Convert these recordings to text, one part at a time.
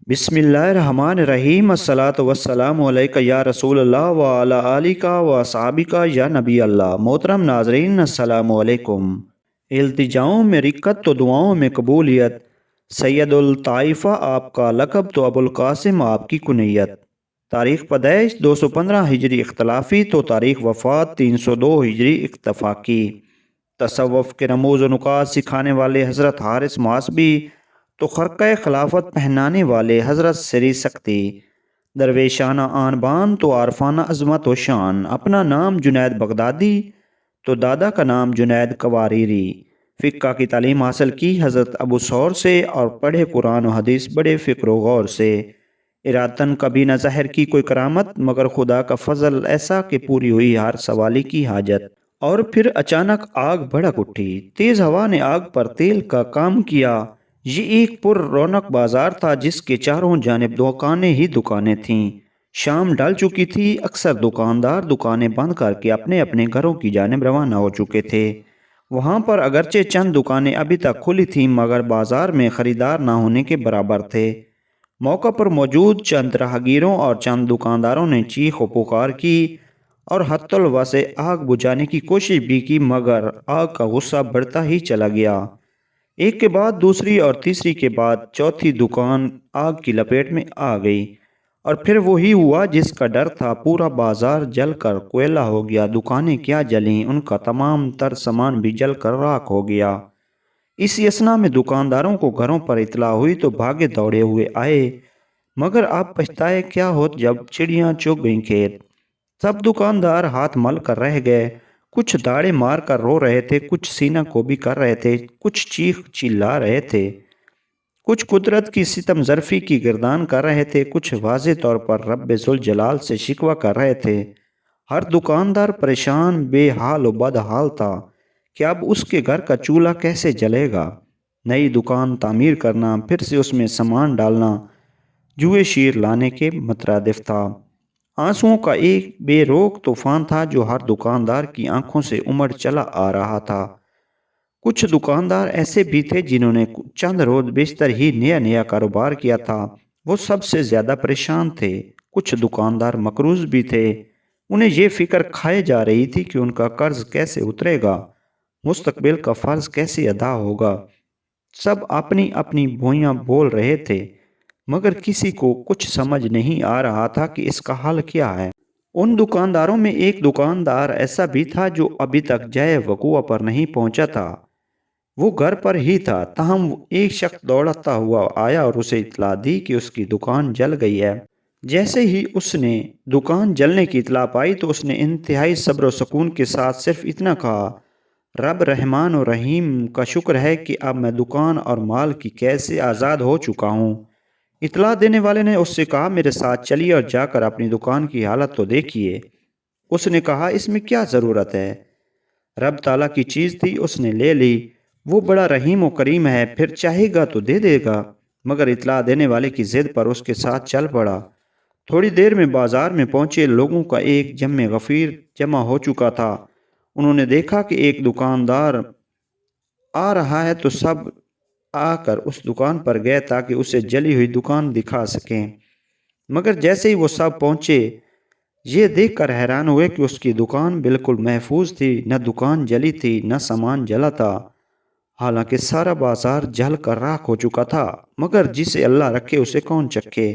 بسم اللہ الرحمن الرحیم الصلاۃ والسلام علیک یا رسول اللہ وعلی آلک و اصحابک یا نبی اللہ۔ محترم ناظرین السلام علیکم۔ التجاؤں میں رکت تو دعاؤں میں قبولیت، سید الطائفہ آپ کا لقب تو ابو القاسم آپ کی کنیت۔ تاریخ پیدائش 215 ہجری اختلافی تو تاریخ وفات 302 ہجری اتفاقی۔ تصوف کے رموز و نکات سکھانے والے حضرت حارث محاسبی تو خرقہ خلافت پہنانے والے حضرت سری سکتی، درویشانہ آن بان تو عارفانہ عظمت و شان۔ اپنا نام جنید بغدادی تو دادا کا نام جنید قواریری۔ فقہ کی تعلیم حاصل کی حضرت ابو ثور سے اور پڑھے قرآن و حدیث بڑے فکر و غور سے۔ ارادتاً کبھی نہ ظاہر کی کوئی کرامت، مگر خدا کا فضل ایسا کہ پوری ہوئی ہر سوالی کی حاجت۔ اور پھر اچانک آگ بھڑک اٹھی، تیز ہوا نے آگ پر تیل کا کام کیا۔ یہ ایک پر رونق بازار تھا جس کے چاروں جانب دکانیں ہی دکانیں تھیں۔ شام ڈال چکی تھی، اکثر دکاندار دکانیں بند کر کے اپنے اپنے گھروں کی جانب روانہ ہو چکے تھے۔ وہاں پر اگرچہ چند دکانیں ابھی تک کھلی تھیں، مگر بازار میں خریدار نہ ہونے کے برابر تھے۔ موقع پر موجود چند راہگیروں اور چند دکانداروں نے چیخ و پکار کی اور حت الوسع آگ بجھانے کی کوشش بھی کی، مگر آگ کا غصہ بڑھتا ہی چلا گیا۔ ایک کے بعد دوسری اور تیسری کے بعد چوتھی دکان آگ کی لپیٹ میں آ گئی، اور پھر وہی ہوا جس کا ڈر تھا۔ پورا بازار جل کر کوئلہ ہو گیا۔ دکانیں کیا جلیں، ان کا تمام تر سامان بھی جل کر راکھ ہو گیا۔ اسی اثنا میں دکانداروں کو گھروں پر اطلاع ہوئی تو بھاگے دوڑے ہوئے آئے، مگر آپ پچھتائے کیا ہوت جب چڑیاں چگ گئیں کھیت۔ سب دکاندار ہاتھ مل کر رہ گئے، کچھ داڑے مار کر رو رہے تھے، کچھ سینہ کوبی کر رہے تھے، کچھ چیخ چلا رہے تھے، کچھ قدرت کی ستم ظرفی کی گردان کر رہے تھے، کچھ واضح طور پر رب ذوالجلال سے شکوہ کر رہے تھے۔ ہر دکاندار پریشان، بے حال و بد حال تھا کہ اب اس کے گھر کا چولہا کیسے جلے گا۔ نئی دکان تعمیر کرنا، پھر سے اس میں سامان ڈالنا، جوئے شیر لانے کے مترادف تھا۔ آنسوؤں کا ایک بے روک طوفان تھا جو ہر دکاندار کی آنکھوں سے امڑ چلا آ رہا تھا۔ کچھ دکاندار ایسے بھی تھے جنہوں نے چند روز بیشتر ہی نیا نیا کاروبار کیا تھا، وہ سب سے زیادہ پریشان تھے۔ کچھ دکاندار مقروض بھی تھے، انہیں یہ فکر کھائے جا رہی تھی کہ ان کا قرض کیسے اترے گا، مستقبل کا فرض کیسے ادا ہوگا۔ سب اپنی اپنی بوئیاں بول رہے تھے، مگر کسی کو کچھ سمجھ نہیں آ رہا تھا کہ اس کا حل کیا ہے۔ ان دکانداروں میں ایک دکاندار ایسا بھی تھا جو ابھی تک جائے وقوع پر نہیں پہنچا تھا۔ وہ گھر پر ہی تھا، تاہم ایک شخص دوڑتا ہوا آیا اور اسے اطلاع دی کہ اس کی دکان جل گئی ہے۔ جیسے ہی اس نے دکان جلنے کی اطلاع پائی تو اس نے انتہائی صبر و سکون کے ساتھ صرف اتنا کہا، رب رحمان و رحیم کا شکر ہے کہ اب میں دکان اور مال کی قید سے آزاد ہو چکا ہوں۔ اطلاع دینے والے نے اس سے کہا، میرے ساتھ چلیے اور جا کر اپنی دکان کی حالت تو دیکھیے۔ اس نے کہا، اس میں کیا ضرورت ہے، رب تعالیٰ کی چیز تھی، اس نے لے لی، وہ بڑا رحیم و کریم ہے، پھر چاہے گا تو دے دے گا۔ مگر اطلاع دینے والے کی ضد پر اس کے ساتھ چل پڑا۔ تھوڑی دیر میں بازار میں پہنچے لوگوں کا ایک جم غفیر جمع ہو چکا تھا۔ انہوں نے دیکھا کہ ایک دکاندار آ رہا ہے تو سب آ کر اس دکان پر گئے تاکہ اسے جلی ہوئی دکان دکھا سکیں، مگر جیسے ہی وہ سب پہنچے یہ دیکھ کر حیران ہوئے کہ اس کی دکان بالکل محفوظ تھی، نہ دکان جلی تھی نہ سامان جلا تھا، حالانکہ سارا بازار جل کر راکھ ہو چکا تھا۔ مگر جسے اللہ رکھے اسے کون چکھے۔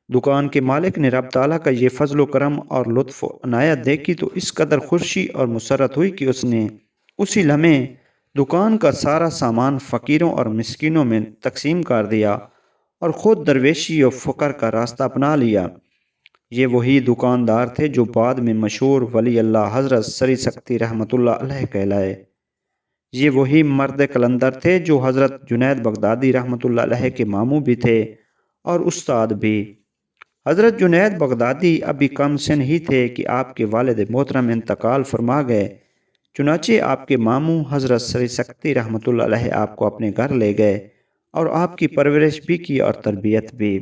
دکان کے مالک نے رب تعالیٰ کا یہ فضل و کرم اور لطف و عنایت دیکھی تو اس قدر خوشی اور مسرت ہوئی کہ اس نے اسی لمحے دکان کا سارا سامان فقیروں اور مسکینوں میں تقسیم کر دیا اور خود درویشی و فقر کا راستہ اپنا لیا۔ یہ وہی دکاندار تھے جو بعد میں مشہور ولی اللہ حضرت سری سکتی رحمۃ اللہ علیہ کہلائے۔ یہ وہی مرد قلندر تھے جو حضرت جنید بغدادی رحمۃ اللہ علیہ کے ماموں بھی تھے اور استاد بھی۔ حضرت جنید بغدادی ابھی کم سن ہی تھے کہ آپ کے والد محترم انتقال فرما گئے، چنانچہ آپ کے ماموں حضرت سری سکتی رحمۃ اللہ علیہ آپ کو اپنے گھر لے گئے اور آپ کی پرورش بھی کی اور تربیت بھی۔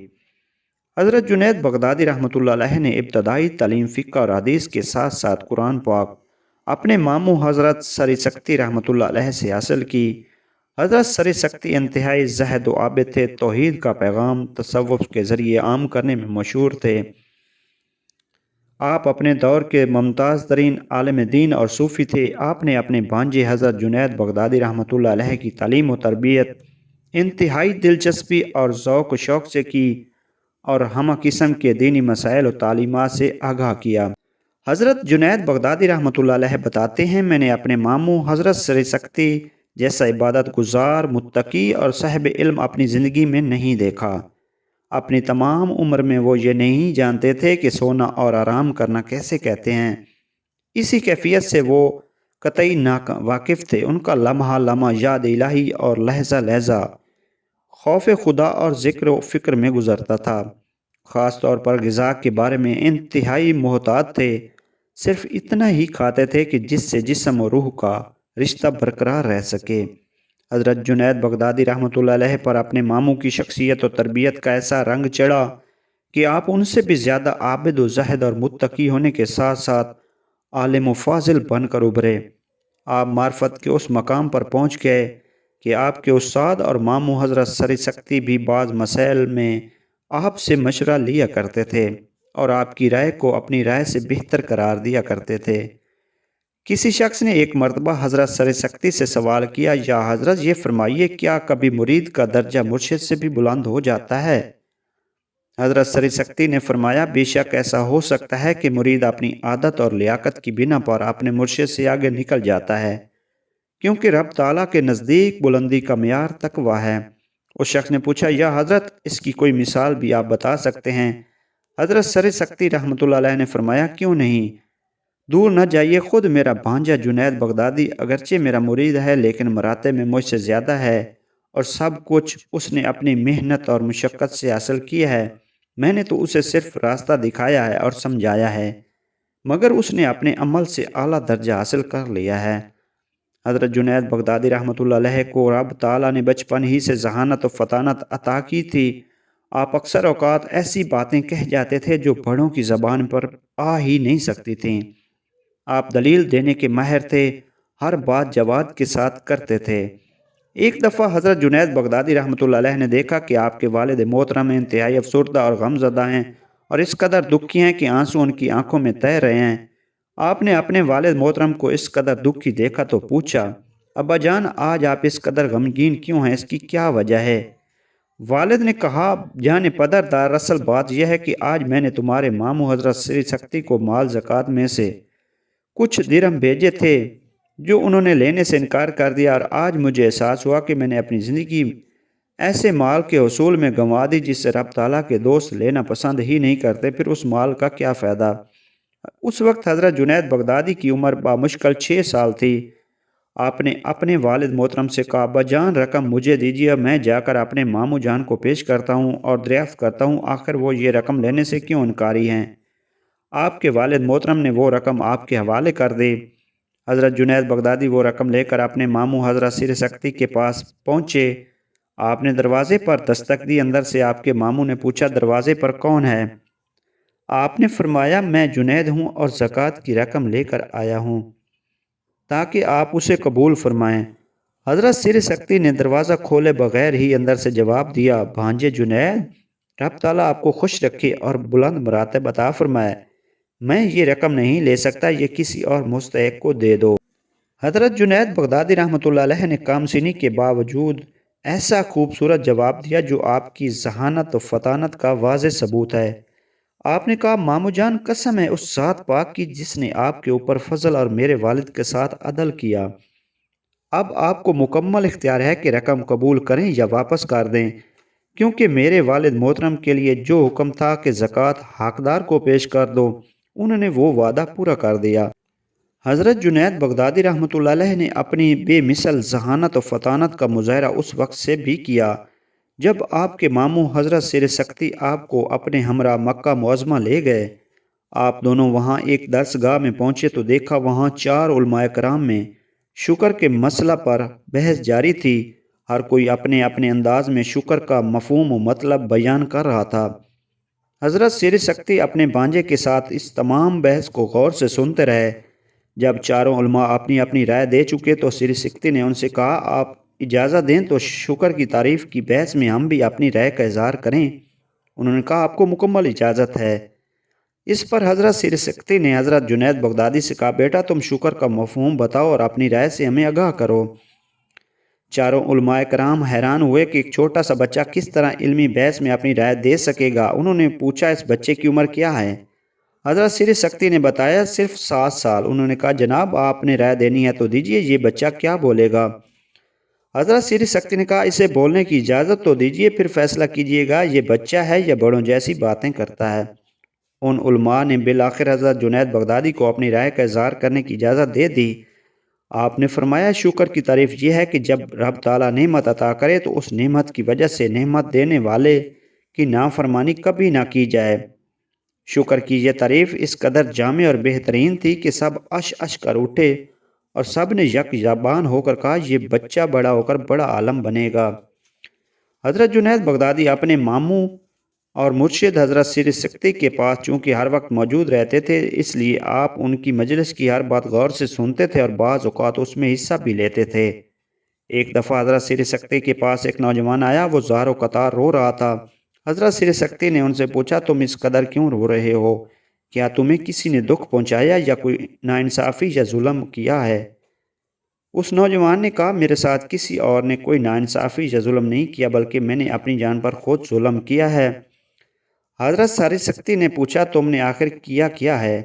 حضرت جنید بغدادی رحمۃ اللہ علیہ نے ابتدائی تعلیم فقہ اور حدیث کے ساتھ ساتھ قرآن پاک اپنے ماموں حضرت سری سکتی رحمۃ اللہ علیہ سے حاصل کی۔ حضرت سر سکتی انتہائی زہد و عابد تھے، توحید کا پیغام تصوف کے ذریعے عام کرنے میں مشہور تھے۔ آپ اپنے دور کے ممتاز ترین عالم دین اور صوفی تھے۔ آپ نے اپنے بھانجے حضرت جنید بغدادی رحمۃ اللہ علیہ کی تعلیم و تربیت انتہائی دلچسپی اور ذوق و شوق سے کی اور ہمہ قسم کے دینی مسائل و تعلیمات سے آگاہ کیا۔ حضرت جنید بغدادی رحمۃ اللہ علیہ بتاتے ہیں، میں نے اپنے ماموں حضرت سر سکتی جیسا عبادت گزار، متقی اور صاحب علم اپنی زندگی میں نہیں دیکھا۔ اپنی تمام عمر میں وہ یہ نہیں جانتے تھے کہ سونا اور آرام کرنا کیسے کہتے ہیں۔ اسی کیفیت سے وہ قطعی واقف تھے۔ ان کا لمحہ لمحہ یاد الہی اور لہجہ لہجہ خوف خدا اور ذکر و فکر میں گزرتا تھا۔ خاص طور پر غذا کے بارے میں انتہائی محتاط تھے۔ صرف اتنا ہی کھاتے تھے کہ جس سے جسم و روح کا رشتہ برقرار رہ سکے۔ حضرت جنید بغدادی رحمۃ اللہ علیہ پر اپنے ماموں کی شخصیت و تربیت کا ایسا رنگ چڑھا کہ آپ ان سے بھی زیادہ عابد و زاہد اور متقی ہونے کے ساتھ ساتھ عالم و فاضل بن کر ابھرے۔ آپ معرفت کے اس مقام پر پہنچ گئے کہ آپ کے استاد اور ماموں حضرت سر سکتی بھی بعض مسائل میں آپ سے مشورہ لیا کرتے تھے اور آپ کی رائے کو اپنی رائے سے بہتر قرار دیا کرتے تھے۔ کسی شخص نے ایک مرتبہ حضرت سر سکتی سے سوال کیا، یا حضرت یہ فرمائیے کیا کبھی مرید کا درجہ مرشد سے بھی بلند ہو جاتا ہے؟ حضرت سر سکتی نے فرمایا، بے شک ایسا ہو سکتا ہے کہ مرید اپنی عادت اور لیاقت کی بنا پر اپنے مرشد سے آگے نکل جاتا ہے، کیونکہ رب تعالیٰ کے نزدیک بلندی کا معیار تقویٰ ہے۔ اس شخص نے پوچھا، یا حضرت اس کی کوئی مثال بھی آپ بتا سکتے ہیں؟ حضرت سر سکتی رحمۃ اللہ علیہ نے فرمایا، کیوں نہیں، دور نہ جائیے، خود میرا بھانجا جنید بغدادی اگرچہ میرا مرید ہے لیکن مراتب میں مجھ سے زیادہ ہے اور سب کچھ اس نے اپنی محنت اور مشقت سے حاصل کیا ہے۔ میں نے تو اسے صرف راستہ دکھایا ہے اور سمجھایا ہے، مگر اس نے اپنے عمل سے اعلیٰ درجہ حاصل کر لیا ہے۔ حضرت جنید بغدادی رحمۃ اللہ علیہ کو رب تعالیٰ نے بچپن ہی سے ذہانت و فطانت عطا کی تھی۔ آپ اکثر اوقات ایسی باتیں کہہ جاتے تھے جو بڑوں کی زبان پر آ ہی نہیں سکتی تھیں۔ آپ دلیل دینے کے ماہر تھے، ہر بات جواد کے ساتھ کرتے تھے۔ ایک دفعہ حضرت جنید بغدادی رحمۃ اللہ علیہ نے دیکھا کہ آپ کے والد محترم انتہائی افسردہ اور غم زدہ ہیں اور اس قدر دکھی ہیں کہ آنسو ان کی آنکھوں میں تیر رہے ہیں۔ آپ نے اپنے والد محترم کو اس قدر دکھی دیکھا تو پوچھا، ابا جان آج آپ اس قدر غمگین کیوں ہیں، اس کی کیا وجہ ہے؟ والد نے کہا، جان پدر، دراصل بات یہ ہے کہ آج میں نے تمہارے ماموں حضرت سر سکتی کو مال زکوٰۃ میں سے کچھ درہم بھیجے تھے جو انہوں نے لینے سے انکار کر دیا، اور آج مجھے احساس ہوا کہ میں نے اپنی زندگی ایسے مال کے حصول میں گنوا دی جس سے رب تعالیٰ کے دوست لینا پسند ہی نہیں کرتے، پھر اس مال کا کیا فائدہ؟ اس وقت حضرت جنید بغدادی کی عمر بامشکل 6 سال تھی۔ آپ نے اپنے والد محترم سے کہا، ابا جان رقم مجھے دیجیے، میں جا کر اپنے ماموں جان کو پیش کرتا ہوں اور دریافت کرتا ہوں آخر وہ یہ رقم لینے سے کیوں انکاری ہیں۔ آپ کے والد محترم نے وہ رقم آپ کے حوالے کر دی۔ حضرت جنید بغدادی وہ رقم لے کر اپنے ماموں حضرت سر سکتی کے پاس پہنچے۔ آپ نے دروازے پر دستک دی۔ اندر سے آپ کے ماموں نے پوچھا، دروازے پر کون ہے؟ آپ نے فرمایا، میں جنید ہوں اور زکوٰۃ کی رقم لے کر آیا ہوں تاکہ آپ اسے قبول فرمائیں۔ حضرت سر سکتی نے دروازہ کھولے بغیر ہی اندر سے جواب دیا، بھانجے جنید، رب تعالیٰ آپ کو خوش رکھے اور بلند مراتب عطا فرمائے، میں یہ رقم نہیں لے سکتا، یہ کسی اور مستحق کو دے دو۔ حضرت جنید بغدادی رحمۃ اللہ علیہ نے کام سینی کے باوجود ایسا خوبصورت جواب دیا جو آپ کی ذہانت و فطانت کا واضح ثبوت ہے۔ آپ نے کہا، مامو جان قسم ہے اس ذات پاک کی جس نے آپ کے اوپر فضل اور میرے والد کے ساتھ عدل کیا، اب آپ کو مکمل اختیار ہے کہ رقم قبول کریں یا واپس کر دیں، کیونکہ میرے والد محترم کے لیے جو حکم تھا کہ زکوٰۃ حقدار کو پیش کر دو، انہوں نے وہ وعدہ پورا کر دیا۔ حضرت جنید بغدادی رحمۃ اللہ علیہ نے اپنی بے مثل ذہانت و فطانت کا مظاہرہ اس وقت سے بھی کیا جب آپ کے ماموں حضرت سر سکتی آپ کو اپنے ہمراہ مکہ معظمہ لے گئے۔ آپ دونوں وہاں ایک درس گاہ میں پہنچے تو دیکھا وہاں 4 علماء کرام میں شکر کے مسئلہ پر بحث جاری تھی۔ ہر کوئی اپنے اپنے انداز میں شکر کا مفہوم و مطلب بیان کر رہا تھا۔ حضرت سر سکتی اپنے بھانجے کے ساتھ اس تمام بحث کو غور سے سنتے رہے۔ جب چاروں علماء اپنی اپنی رائے دے چکے تو سر سکتی نے ان سے کہا، آپ اجازت دیں تو شکر کی تعریف کی بحث میں ہم بھی اپنی رائے کا اظہار کریں۔ انہوں نے کہا آپ کو مکمل اجازت ہے۔ اس پر حضرت سیر سکتی نے حضرت جنید بغدادی سے کہا بیٹا تم شکر کا مفہوم بتاؤ اور اپنی رائے سے ہمیں آگاہ کرو۔ چاروں علماء کرام حیران ہوئے کہ ایک چھوٹا سا بچہ کس طرح علمی بحث میں اپنی رائے دے سکے گا۔ انہوں نے پوچھا اس بچے کی عمر کیا ہے؟ حضرت سیر سکتی نے بتایا صرف 7 سال۔ انہوں نے کہا جناب آپ نے رائے دینی ہے تو دیجئے، یہ بچہ کیا بولے گا؟ حضرت سیر سکتی نے کہا اسے بولنے کی اجازت تو دیجئے، پھر فیصلہ کیجئے گا یہ بچہ ہے یا بڑوں جیسی باتیں کرتا ہے۔ ان علماء نے بالآخر حضرت جنید بغدادی کو اپنی رائے کا اظہار کرنے کی اجازت دے دی۔ آپ نے فرمایا شکر کی تعریف یہ ہے کہ جب رب تعالیٰ نعمت عطا کرے تو اس نعمت کی وجہ سے نعمت دینے والے کی نافرمانی کبھی نہ کی جائے۔ شکر کی یہ تعریف اس قدر جامع اور بہترین تھی کہ سب اش اش کر اٹھے اور سب نے یک زبان ہو کر کہا یہ بچہ بڑا ہو کر بڑا عالم بنے گا۔ حضرت جنید بغدادی اپنے ماموں اور مرشد حضرت سیر سکتی کے پاس چونکہ ہر وقت موجود رہتے تھے، اس لیے آپ ان کی مجلس کی ہر بات غور سے سنتے تھے اور بعض اوقات اس میں حصہ بھی لیتے تھے۔ ایک دفعہ حضرت سیر سکتی کے پاس ایک نوجوان آیا، وہ زار و قطار رو رہا تھا۔ حضرت سیر سکتی نے ان سے پوچھا تم اس قدر کیوں رو رہے ہو؟ کیا تمہیں کسی نے دکھ پہنچایا یا کوئی ناانصافی یا ظلم کیا ہے؟ اس نوجوان نے کہا میرے ساتھ کسی اور نے کوئی ناانصافی یا ظلم نہیں کیا بلکہ میں نے اپنی جان پر خود ظلم کیا ہے۔ حضرت سیر سکتی نے پوچھا تم نے آخر کیا ہے؟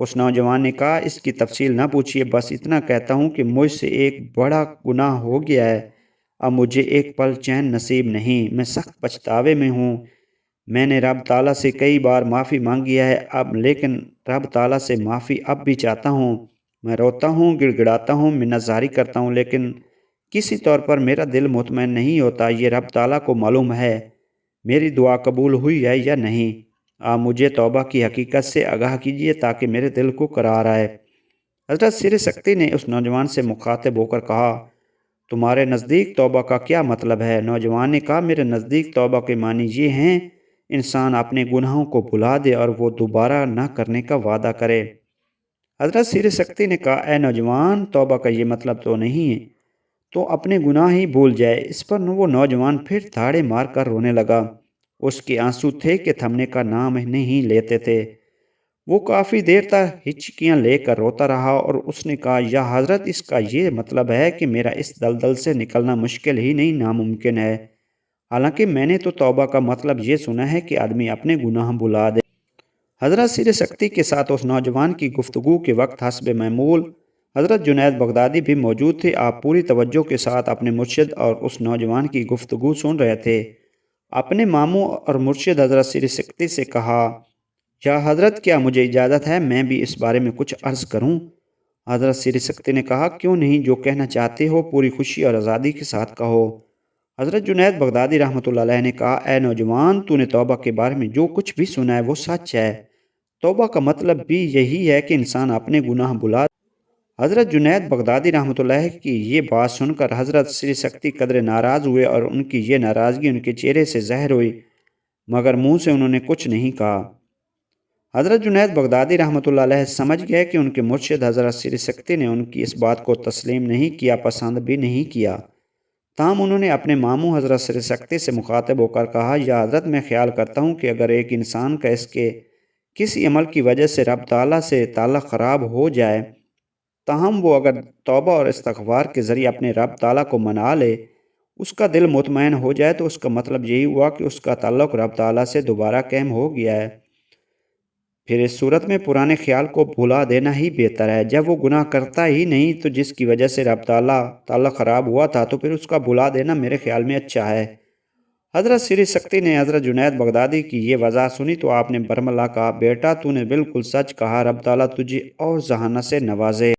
اس نوجوان نے کہا اس کی تفصیل نہ پوچھئے، بس اتنا کہتا ہوں کہ مجھ سے ایک بڑا گناہ ہو گیا ہے، اب مجھے ایک پل چین نصیب نہیں، میں سخت پچھتاوے میں ہوں۔ میں نے رب تعالیٰ سے کئی بار معافی مانگی ہے لیکن رب تعالیٰ سے معافی اب بھی چاہتا ہوں۔ میں روتا ہوں، گڑ گڑاتا ہوں، منت زاری کرتا ہوں، لیکن کسی طور پر میرا دل مطمئن نہیں ہوتا۔ یہ رب تعالیٰ کو معلوم ہے میری دعا قبول ہوئی ہے یا نہیں۔ آپ مجھے توبہ کی حقیقت سے آگاہ کیجیے تاکہ میرے دل کو قرار آئے۔ حضرت سیر سکتی نے اس نوجوان سے مخاطب ہو کر کہا تمہارے نزدیک توبہ کا کیا مطلب ہے؟ نوجوان نے کہا میرے نزدیک توبہ کے معنی یہ ہیں انسان اپنے گناہوں کو بھلا دے اور وہ دوبارہ نہ کرنے کا وعدہ کرے۔ حضرت سیر سکتی نے کہا اے نوجوان توبہ کا یہ مطلب تو نہیں ہے تو اپنے گناہ ہی بھول جائے۔ اس پر وہ نوجوان پھر دھاڑے مار کر رونے لگا۔ اس کے آنسو تھے کہ تھمنے کا نام نہیں لیتے تھے۔ وہ کافی دیر تک ہچکیاں لے کر روتا رہا اور اس نے کہا یا حضرت اس کا یہ مطلب ہے کہ میرا اس دلدل سے نکلنا مشکل ہی نہیں ناممکن ہے، حالانکہ میں نے تو توبہ کا مطلب یہ سنا ہے کہ آدمی اپنے گناہ بھلا دے۔ حضرت سیر سکتی کے ساتھ اس نوجوان کی گفتگو کے وقت حسب معمول حضرت جنید بغدادی بھی موجود تھے۔ آپ پوری توجہ کے ساتھ اپنے مرشد اور اس نوجوان کی گفتگو سن رہے تھے۔ اپنے ماموں اور مرشد حضرت سیر سکتی سے کہا یا حضرت کیا مجھے اجازت ہے میں بھی اس بارے میں کچھ عرض کروں؟ حضرت سیر سکتی نے کہا کیوں نہیں، جو کہنا چاہتے ہو پوری خوشی اور آزادی کے ساتھ کہو۔ حضرت جنید بغدادی رحمۃ اللہ علیہ نے کہا اے نوجوان تو نے توبہ کے بارے میں جو کچھ بھی سنا ہے وہ سچ ہے۔ توبہ کا مطلب بھی یہی ہے کہ انسان اپنے گناہ بھلا۔ حضرت جنید بغدادی رحمۃ اللہ کی یہ بات سن کر حضرت سیر سکتی قدر ناراض ہوئے اور ان کی یہ ناراضگی ان کے چہرے سے ظاہر ہوئی، مگر منہ سے انہوں نے کچھ نہیں کہا۔ حضرت جنید بغدادی رحمۃ اللہ علیہ سمجھ گئے کہ ان کے مرشد حضرت سیر سکتی نے ان کی اس بات کو تسلیم نہیں کیا، پسند بھی نہیں کیا۔ تاہم انہوں نے اپنے ماموں حضرت سیر سکتی سے مخاطب ہو کر کہا یا حضرت میں خیال کرتا ہوں کہ اگر ایک انسان کا اس کے کسی عمل کی وجہ سے رب تعالیٰ سے تعلق خراب ہو جائے، تاہم وہ اگر توبہ اور استغفار کے ذریعے اپنے رب تعالیٰ کو منا لے، اس کا دل مطمئن ہو جائے تو اس کا مطلب یہی ہوا کہ اس کا تعلق رب تعالیٰ سے دوبارہ قائم ہو گیا ہے۔ پھر اس صورت میں پرانے خیال کو بھلا دینا ہی بہتر ہے۔ جب وہ گناہ کرتا ہی نہیں تو جس کی وجہ سے رب تعالیٰ تعلق خراب ہوا تھا تو پھر اس کا بھلا دینا میرے خیال میں اچھا ہے۔ حضرت سیر سکتی نے حضرت جنید بغدادی کی یہ وضاحت سنی تو آپ نے برملا کہا بیٹا تو نے بالکل سچ کہا، رب تعالیٰ تجھے اور ذہانت سے نوازے۔